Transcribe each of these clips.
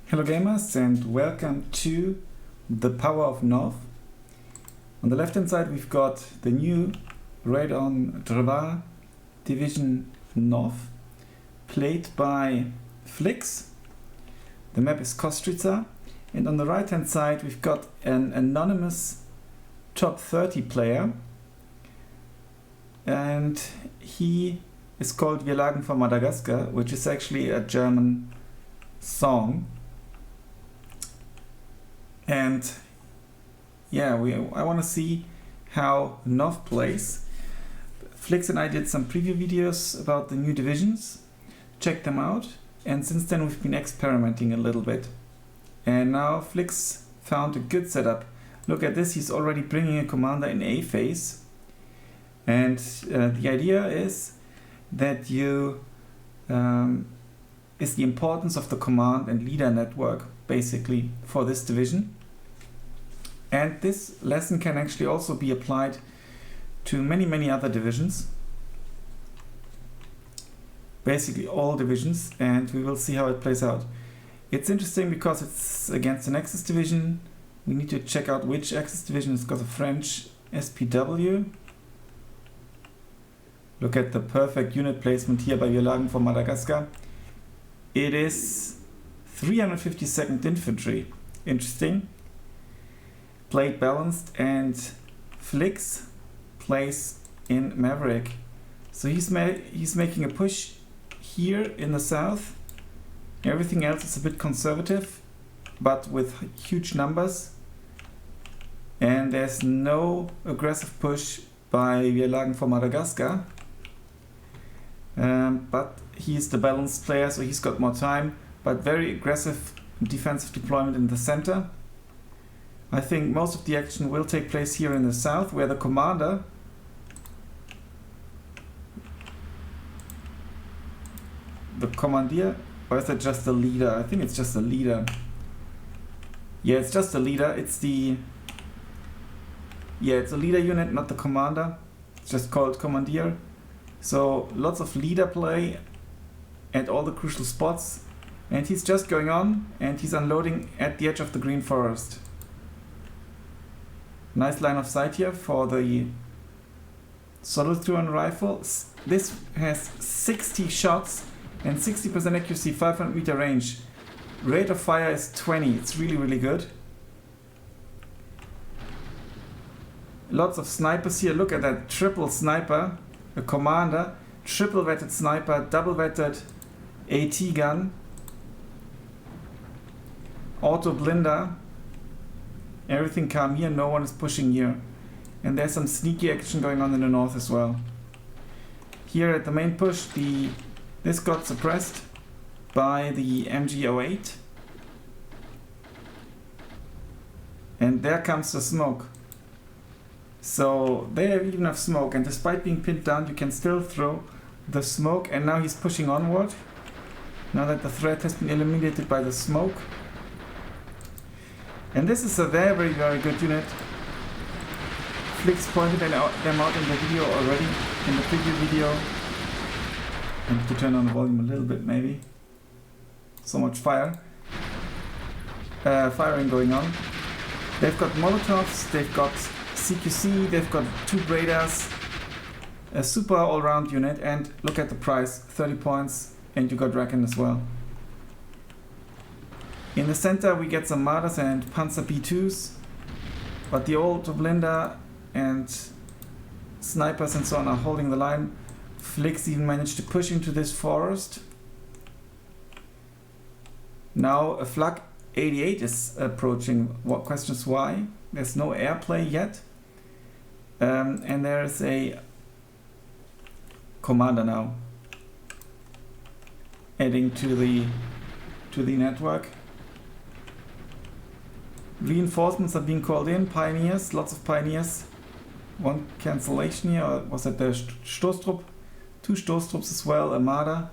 Hello gamers and welcome to the Power of NOV. On the left hand side we've got the new Radon Drvar Division NOV played by Flix. The map is Kostritsa, and on the right hand side we've got an anonymous top 30 player, and he is called Wir lagen vor Madagascar, which is actually a German song. And yeah, I want to see how NOV plays. Flix and I did some preview videos about the new divisions. Check them out. And since then we've been experimenting a little bit. And now Flix found a good setup. Look at this, he's already bringing a commander in A phase. And the idea is that is the importance of the command and leader network basically for this division. And this lesson can actually also be applied to many other divisions, basically all divisions, and we will see how it plays out. It's interesting because it's against an Axis division. We need to check out which Axis division. It's got a French SPW. Look at the perfect unit placement here by Wir lagen vor Madagascar. It is 352nd Infantry. Interesting. Played balanced, and Flix plays in Maverick. So he's making a push here in the south. Everything else is a bit conservative, but with huge numbers. And there's no aggressive push by Wir lagen vor Madagascar. But he's the balanced player, so he's got more time, but very aggressive defensive deployment in the center. I think most of the action will take place here in the south, where the commander commandeer, or is that just the leader? I think it's just the leader. Yeah, it's just the leader. It's a leader unit, not the commander. It's just called commandeer. So lots of leader play at all the crucial spots, and he's just going on and he's unloading at the edge of the green forest. Nice line of sight here for the solid-through rifle. This has 60 shots and 60% accuracy, 500 meter range. Rate of fire is 20. It's really good. Lots of snipers here. Look at that triple sniper, a commander, triple vetted sniper, double vetted AT gun, auto blinder. Everything calm here, no one is pushing here. And there's some sneaky action going on in the north as well. Here at the main push, this got suppressed by the MG08. And there comes the smoke. So they even have smoke, and despite being pinned down, you can still throw the smoke, and now he's pushing onward. Now that the threat has been eliminated by the smoke. And this is a very good unit. Flix pointed them out in the video already, in the preview video. I need to turn on the volume a little bit maybe. So much firing going on. They've got Molotovs, they've got CQC, they've got 2 Braders, a super all-round unit, and look at the price, 30 points, and you got Draken as well. In the center we get some Marders and Panzer B2s, but the old Blinder and snipers and so on are holding the line. Flix even managed to push into this forest. Now a Flak 88 is approaching. What questions why? There's no airplay yet. And there's a commander now adding to the network. Reinforcements are being called in, pioneers, lots of pioneers. One cancellation here, or was that the Stoßtrupp? 2 Stoßtrupps as well, a Marder.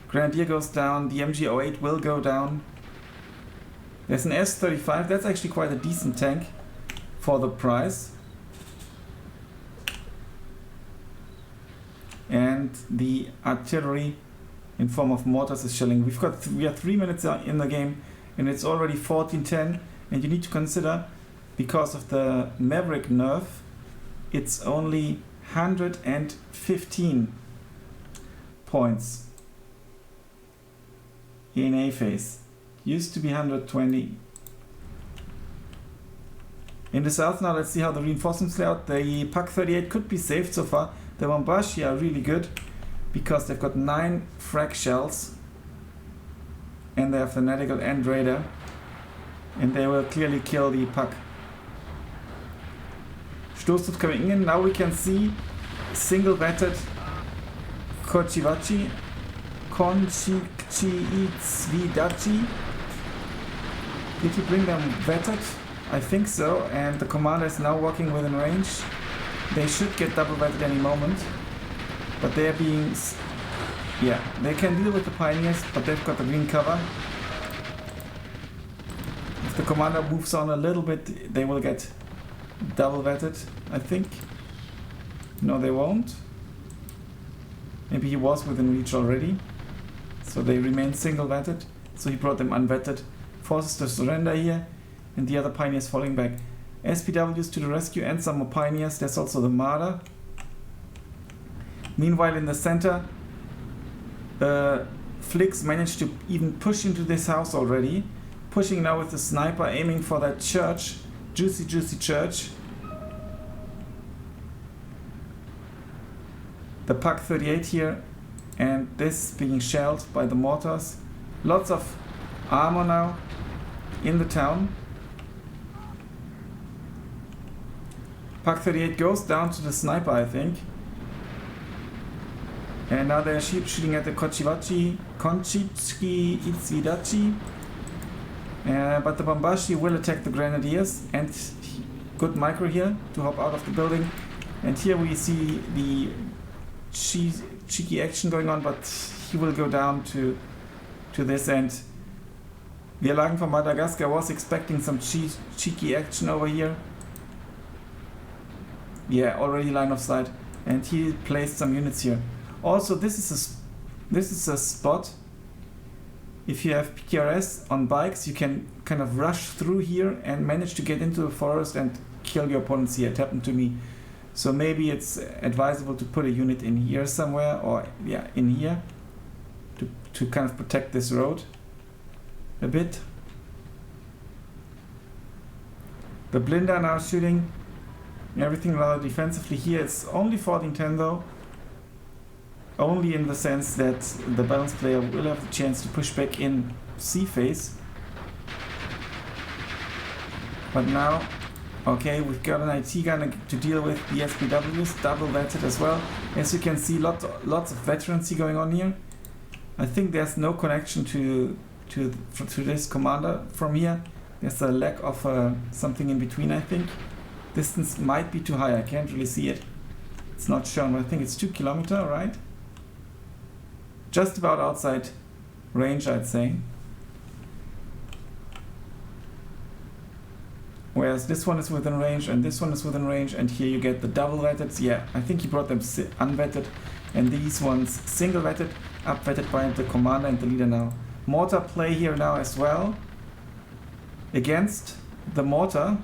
Grenadier goes down, the MG08 will go down. There's an S-35, that's actually quite a decent tank for the price. And the artillery in form of mortars is shelling. We are 3 minutes in the game and it's already 14-10, and you need to consider, because of the maverick nerf, it's only 115 points in A phase. Used to be 120. In the south now, let's see how the reinforcements lay out. The Pak 38 could be saved so far. The Wambashi are really good because they've got 9 frag shells and they are fanatical and raider, and they will clearly kill the Pak. Stoßtrupp coming in. Now we can see single batted Kochivachi, Konchiitzvidachi. Did he bring them vetted? I think so, and the commander is now walking within range. They should get double vetted any moment, but they are being... yeah, they can deal with the pioneers, but they've got the green cover. If the commander moves on a little bit, they will get double vetted, I think. No, they won't. Maybe he was within reach already, so they remain single vetted. So he brought them unvetted. Forces to surrender here, and the other pioneers falling back. SPWs to the rescue and some more pioneers. There's also the Marder. Meanwhile, in the center, Flix managed to even push into this house already. Pushing now with the sniper, aiming for that church. Juicy church. The Pak 38 here, and this being shelled by the mortars. Lots of armor now in the town. Pak 38 goes down to the sniper, I think. And now they're shooting at the Konchiitzvidachi. But the Bombashi will attack the Grenadiers, and good micro here to hop out of the building. And here we see the cheeky action going on, but he will go down to this end. Wir Lagen from Madagascar was expecting some cheeky action over here. Yeah, already line of sight, and he placed some units here. Also, this is a spot. If you have PKRS on bikes, you can kind of rush through here and manage to get into the forest and kill your opponents here. It happened to me. So maybe it's advisable to put a unit in here somewhere, or yeah, in here, to kind of protect this road a bit. The Blinder now shooting everything rather defensively here. It's only 14-10 though. Only in the sense that the balanced player will have the chance to push back in C phase. But now, okay, we've got an IT gun to deal with. The SPWs, double vetted as well. As you can see, lots of veterancy going on here. I think there's no connection to this commander from here. There's a lack of something in between, I think. Distance might be too high, I can't really see it. It's not shown, but I think it's 2 kilometers, right? Just about outside range, I'd say. Whereas this one is within range and this one is within range, and here you get the double vetted. Yeah, I think he brought them unvetted, and these ones single vetted, up vetted by the commander and the leader now. Mortar play here now as well. Against the mortar.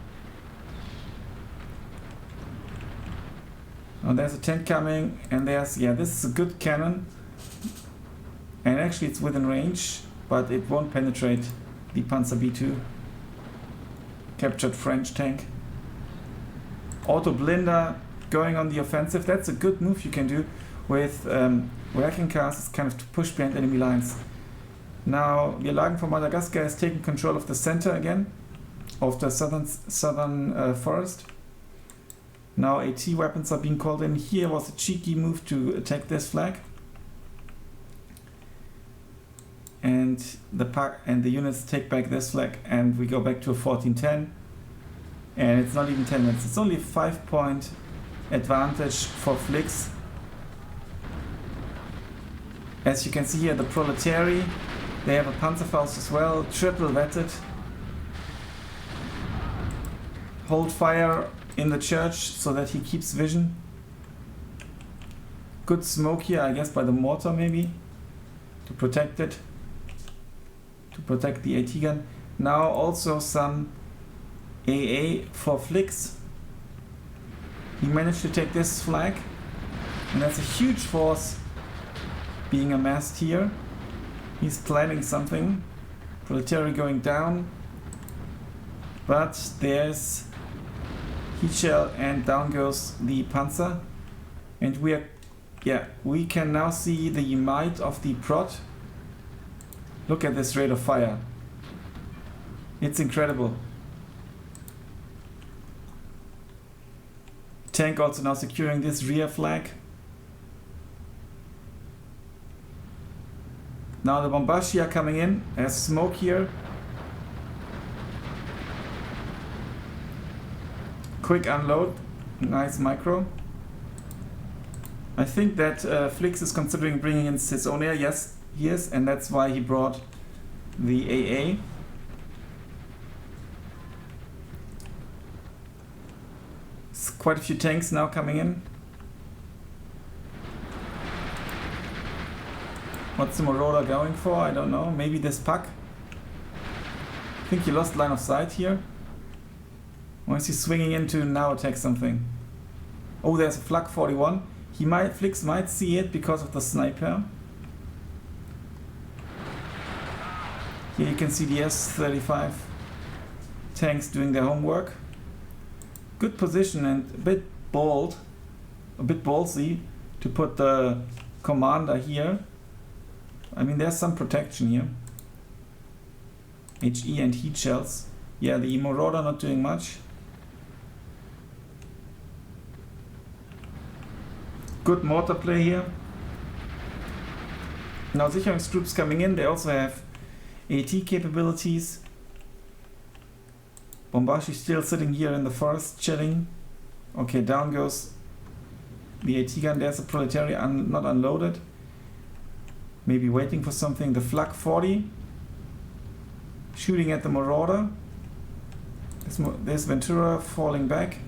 Oh, there's a tank coming, and there's, yeah, this is a good cannon. And actually it's within range, but it won't penetrate the Panzer B2. Captured French tank. Auto Blinder going on the offensive. That's a good move you can do with wrecking cars, kind of to push behind enemy lines. Now, Wir Lagen from Madagascar is taking control of the center again, of the southern forest. Now AT weapons are being called in. Here was a cheeky move to attack this flag. And the units take back this flag, and we go back to a 14-10. And it's not even 10 minutes. It's only a 5-point advantage for Flix. As you can see here, the Proletary, they have a Panzerfaust as well, triple vetted. Hold fire in the church so that he keeps vision. Good smoke here, I guess by the mortar maybe. to protect it, to protect the AT gun. Now also some AA for Flix. He managed to take this flag, and that's a huge force being amassed here. He's planning something. Proletariat going down, but there's heat shell and down goes the Panzer, and we can now see the might of the prot. Look at this rate of fire. It's incredible. Tank also now securing this rear flag. Now the Bombashi are coming in. There's smoke here. Quick unload. Nice micro. I think that Flix is considering bringing in his own air. Yes, he is, and that's why he brought the AA. There's quite a few tanks now coming in. What's the Marauder going for? I don't know. Maybe this puck. I think he lost line of sight here. Or is he swinging in to now attack something? Oh, there's a Flak 41. Flix might see it because of the sniper. Here you can see the S-35 tanks doing their homework. Good position and a bit ballsy to put the commander here. I mean, there's some protection here. HE and heat shells. Yeah, the Marauder not doing much. Good mortar play here. Now Sicherung troops coming in. They also have AT capabilities. Bombashi still sitting here in the forest, chilling. Okay, down goes the AT gun. There's a Proletariat not unloaded. Maybe waiting for something. The Flak 40 shooting at the Marauder. There's Ventura falling back.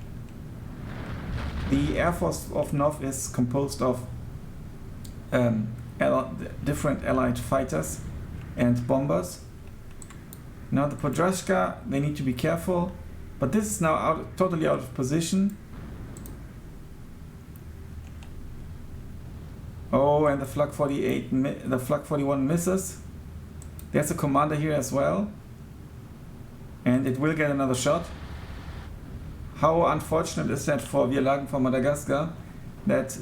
The Air Force of NOV is composed of different allied fighters and bombers. Now the Podrashka, they need to be careful, but this is now totally out of position. Oh, and the Flak 48, the Flak 41 misses. There's a commander here as well, and it will get another shot. How unfortunate is that for Vierlagen for Madagascar that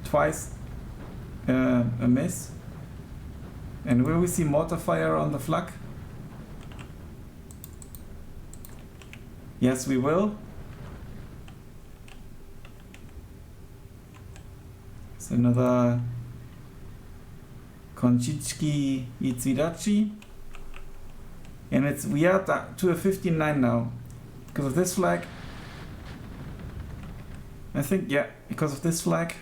twice a miss? And will we see mortar fire on the Flak? Yes, we will. It's another Konchichki Itsidachi. And we are to a 15-9 now. Because of this flag. I think, yeah, because of this flag.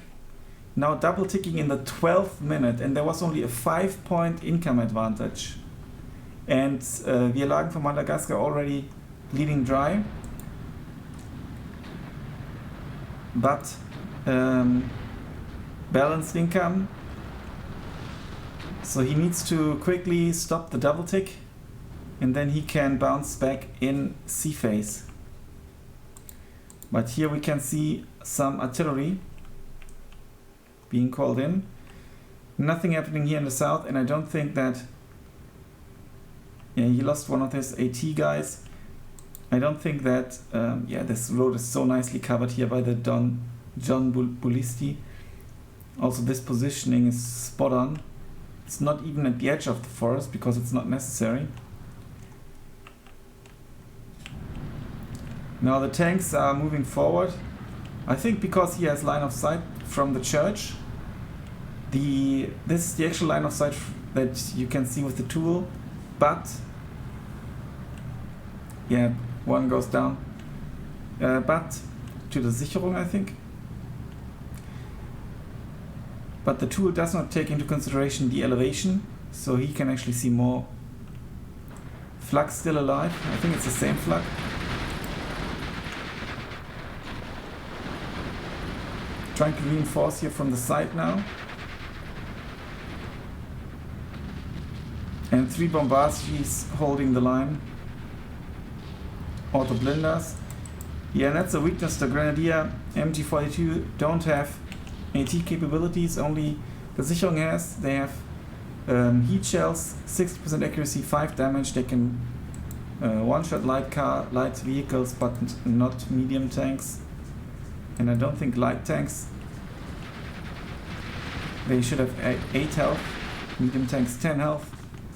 Now double ticking in the 12th minute, and there was only a 5-point income advantage. And Vierlagen from Madagascar already bleeding dry. But balanced income. So he needs to quickly stop the double tick, and then he can bounce back in C phase. But here we can see some artillery being called in. Nothing happening here in the south, and I don't think that... Yeah, he lost one of his AT guys. I don't think that... yeah, this road is so nicely covered here by the John Bulisti. Also, this positioning is spot on. It's not even at the edge of the forest because it's not necessary. Now the tanks are moving forward. I think because he has line of sight from the church. This is the actual line of sight that you can see with the tool. But yeah, one goes down. But to the Sicherung, I think. But the tool does not take into consideration the elevation, so he can actually see more. Flak still alive. I think it's the same Flak. Trying to reinforce here from the side now. And 3 bombards, she's holding the line. Auto blinders. Yeah, and that's a weakness. The Grenadier MG42 don't have AT capabilities, only the Sicherung has. They have heat shells, 60% accuracy, 5 damage. They can one-shot light vehicles, but not medium tanks. And I don't think light tanks. They should have 8 health, medium tanks 10 health.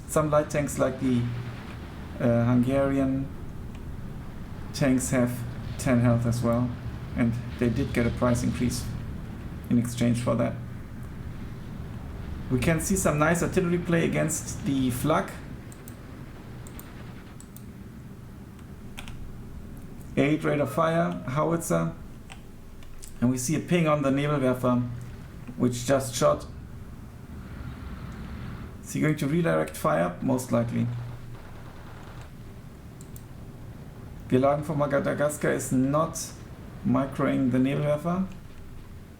Some light tanks like the Hungarian tanks have 10 health as well, and they did get a price increase in exchange for that. We can see some nice artillery play against the Flak. 8 rate of fire, howitzer, and we see a ping on the Nebelwerfer, which just shot. Is he going to redirect fire? Most likely. Wir Lagen von Madagascar is not microing the Nebelwerfer.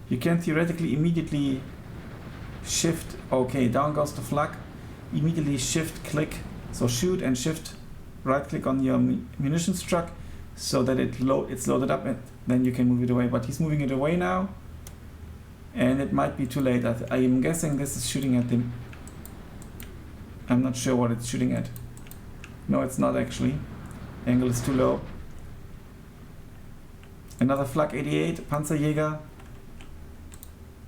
You can theoretically immediately shift, okay, down goes the Flak, immediately shift click, so shoot and shift right click on your munitions truck so that it's loaded up, and then you can move it away. But he's moving it away now, and it might be too late. I am guessing this is shooting at him. I'm not sure what it's shooting at. No, it's not actually. Angle is too low. Another Flak 88, Panzerjäger.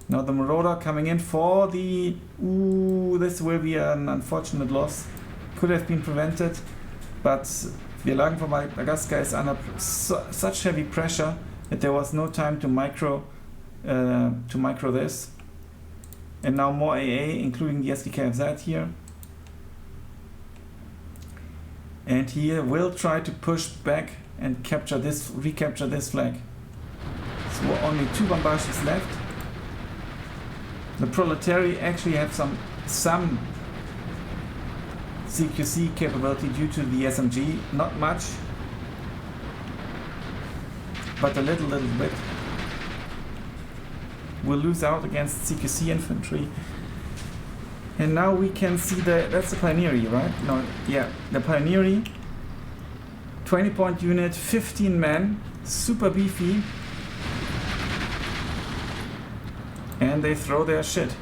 Now the Marauder coming in for the... Ooh, this will be an unfortunate loss. Could have been prevented, but Wir Lagen von Madagascar is under such heavy pressure that there was no time to micro this. And now more AA, including the SDKFZ here. And he will try to push back and recapture this flag. So only 2 bombardiers left. The Proletariat actually have some CQC capability due to the SMG, not much, but a little bit. We'll lose out against CQC infantry. And now we can see that's the Pioneery, right? No, yeah, the Pioneery. 20-point unit, 15 men, super beefy. And they throw their shit.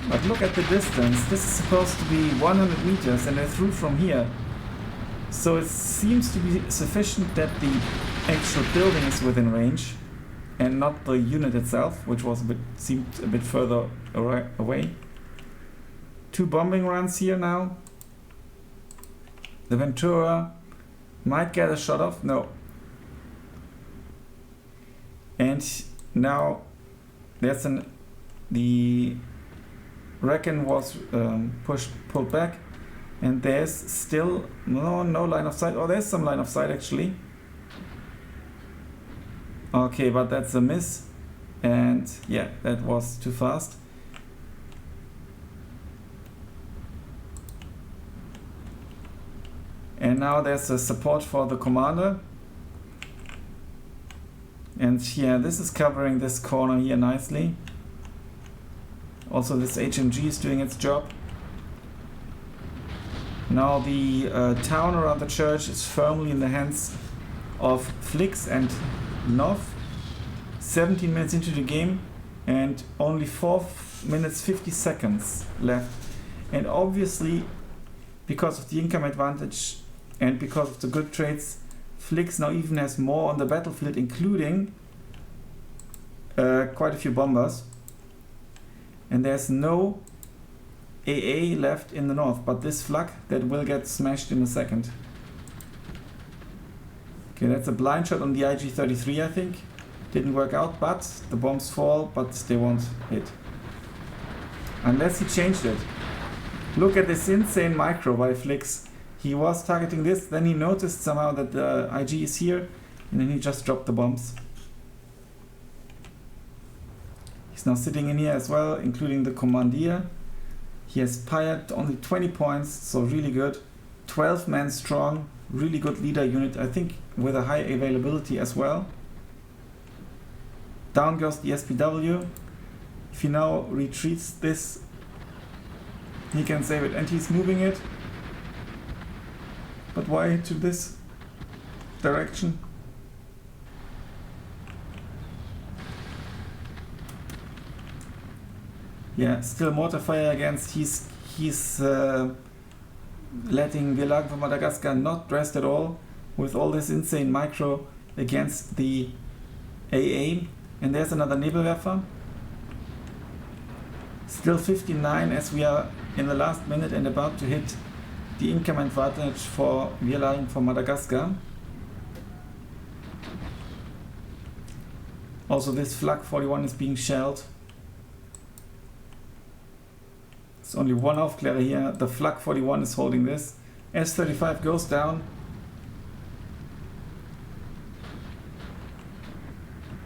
But look at the distance. This is supposed to be 100 meters and they threw from here. So it seems to be sufficient that the actual building is within range and not the unit itself, which seemed a bit further away. 2 bombing runs here now. The Ventura might get a shot off. No. And now there's the Reckon was pulled back, and there's still no line of sight. Oh, there's some line of sight actually. Okay, but that's a miss, and yeah, that was too fast. And now there's a support for the commander. And yeah, this is covering this corner here nicely. Also this HMG is doing its job. Now the town around the church is firmly in the hands of Flix and NOV. 17 minutes into the game and only 4 minutes 50 seconds left. And obviously, because of the income advantage and because of the good trades, Flix now even has more on the battlefield, including quite a few bombers. And there's no AA left in the north, but this Flak that will get smashed in a second. Okay, that's a blind shot on the IG-33, I think. Didn't work out, but the bombs fall, but they won't hit. Unless he changed it. Look at this insane micro by Flix. He was targeting this, then he noticed somehow that the IG is here, and then he just dropped the bombs. He's now sitting in here as well, including the commandeer. He has fired only 20 points, so really good. 12 men strong, really good leader unit, I think with a high availability as well. Down goes the SPW. If he now retreats this, He can save it, and he's moving it. But why to this direction? Yeah, still mortar fire against. He's letting Wir Lagen von Madagascar not rest at all with all this insane micro against the AA. And there's another Nebelwerfer. Still 59 as we are in the last minute and about to hit the income advantage for Wir Lagen von Madagascar. Also this Flak 41 is being shelled. There's only one Aufklärer here. The Flak 41 is holding this. S35 goes down.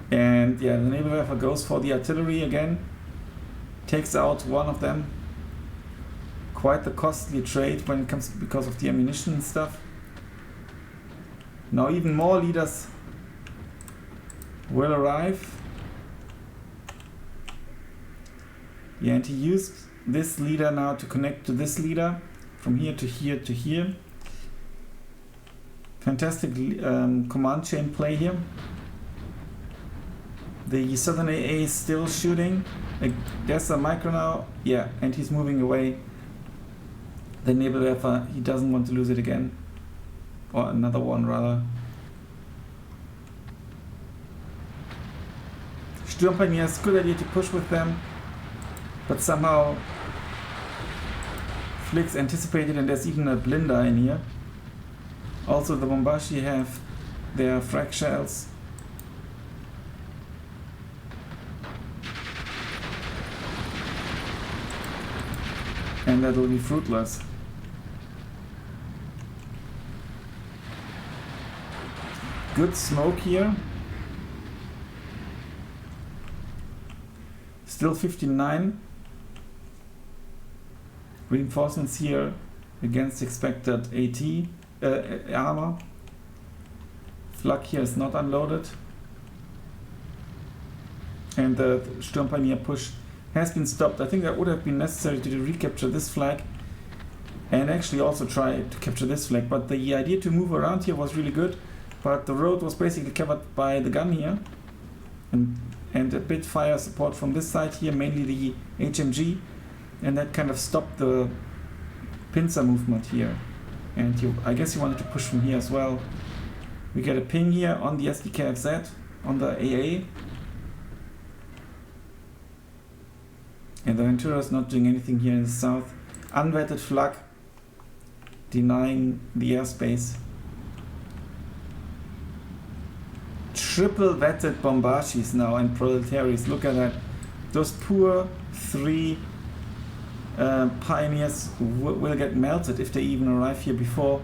And yeah, the Nebelwerfer goes for the artillery again. Takes out one of them. Quite the costly trade when it comes because of the ammunition and stuff. Now even more leaders will arrive. Yeah, and he used this leader now to connect to this leader from here to here to here. Fantastic command chain play here. The Southern AA is still shooting. There's a micro now. Yeah, and he's moving away. The Nebelwerfer, he doesn't want to lose it again. Or another one rather. Sturmpaniers, good idea to push with them. But somehow Flix anticipated, and there's even a blinder in here. Also the Bombashi have their frag shells. And that will be fruitless. Good smoke here. Still 59. Reinforcements here against expected AT armor. Flak here is not unloaded. And the Sturmpanier push has been stopped. I think that would have been necessary to recapture this flag and actually also try to capture this flag, but the idea to move around here was really good, but the road was basically covered by the gun here and a bit fire support from this side here, mainly the HMG, and that kind of stopped the pincer movement here. And I guess you wanted to push from here as well. We get a ping here on the SDKFZ on the AA. And the Ventura is not doing anything here in the south. Unvetted flag, denying the airspace. Triple vetted Bombashis now and Proletaries. Look at that. Those poor 3 pioneers will get melted if they even arrive here before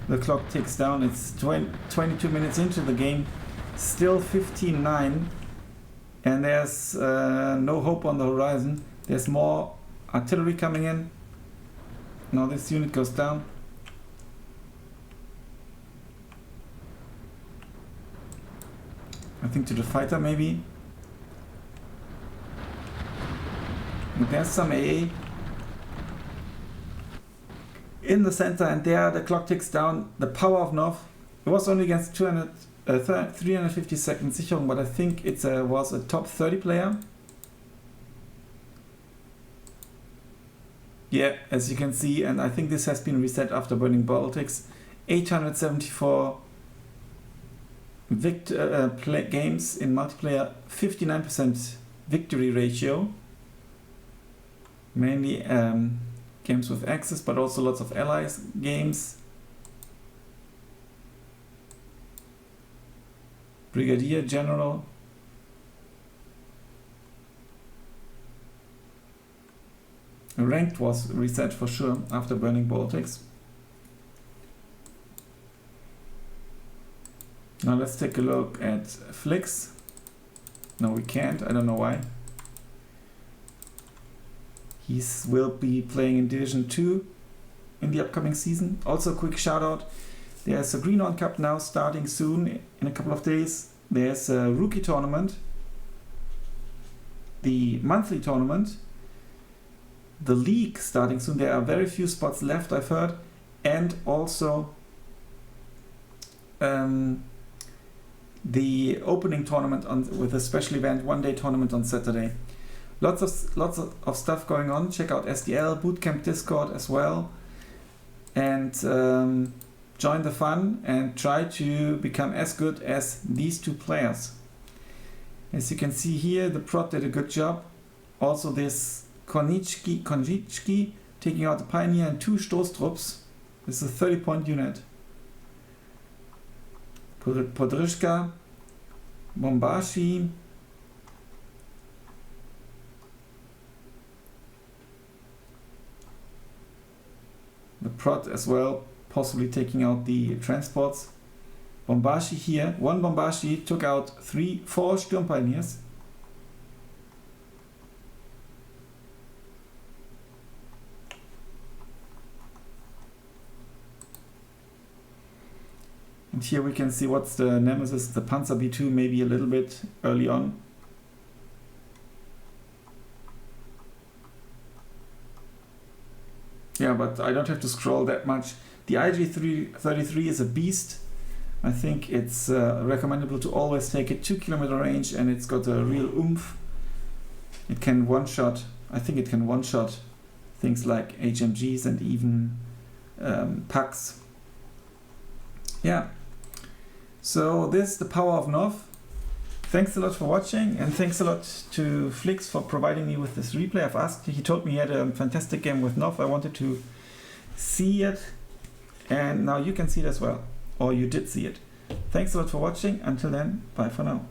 the clock ticks down. It's 22 minutes into the game. Still 15-9. And there's no hope on the horizon. There's more artillery coming in. Now this unit goes down. I think to the fighter maybe. And there's some AA in the center, and there the clock ticks down. The Power of NOV. It was only against 350 second Sicherung, but I think it was a top 30 player. Yeah, as you can see, and I think this has been reset after burning Baltics. 874 games in multiplayer, 59% victory ratio. Mainly games with Axis, but also lots of allies games. Brigadier General. Ranked was reset for sure after burning Baltics. Now let's take a look at Flix. No, we can't. I don't know why. He will be playing in Division 2 in the upcoming season. Also a quick shout out. There's a Green On Cup now starting soon in a couple of days. There's a rookie tournament. The monthly tournament. the league starting soon. There are very few spots left, I've heard, and also the opening tournament with a special event, one-day tournament on Saturday. Lots of stuff going on. Check out SDL Bootcamp Discord as well, and join the fun and try to become as good as these two players. As you can see here, the prot did a good job. Also this Konjički taking out the Pioneer and 2 Stoßtrupps. This is a 30-point unit. Podryszka, Bombashi, the prot as well, possibly taking out the transports. Bombashi here, 1 Bombashi took out 4 Sturmpioneers. And here we can see what's the nemesis, the Panzer B2, maybe a little bit early on. Yeah, but I don't have to scroll that much. The IG-33 is a beast. I think it's recommendable to always take it 2 kilometer range, and it's got a real oomph. It can one-shot, I think it can one-shot things like HMGs and even PACs. Yeah. So this is the Power of NOV. Thanks a lot for watching, and thanks a lot to Flix for providing me with this replay. I've asked, he told me he had a fantastic game with NOV. I wanted to see it, and now you can see it as well, or you did see it. Thanks a lot for watching. Until then, bye for now.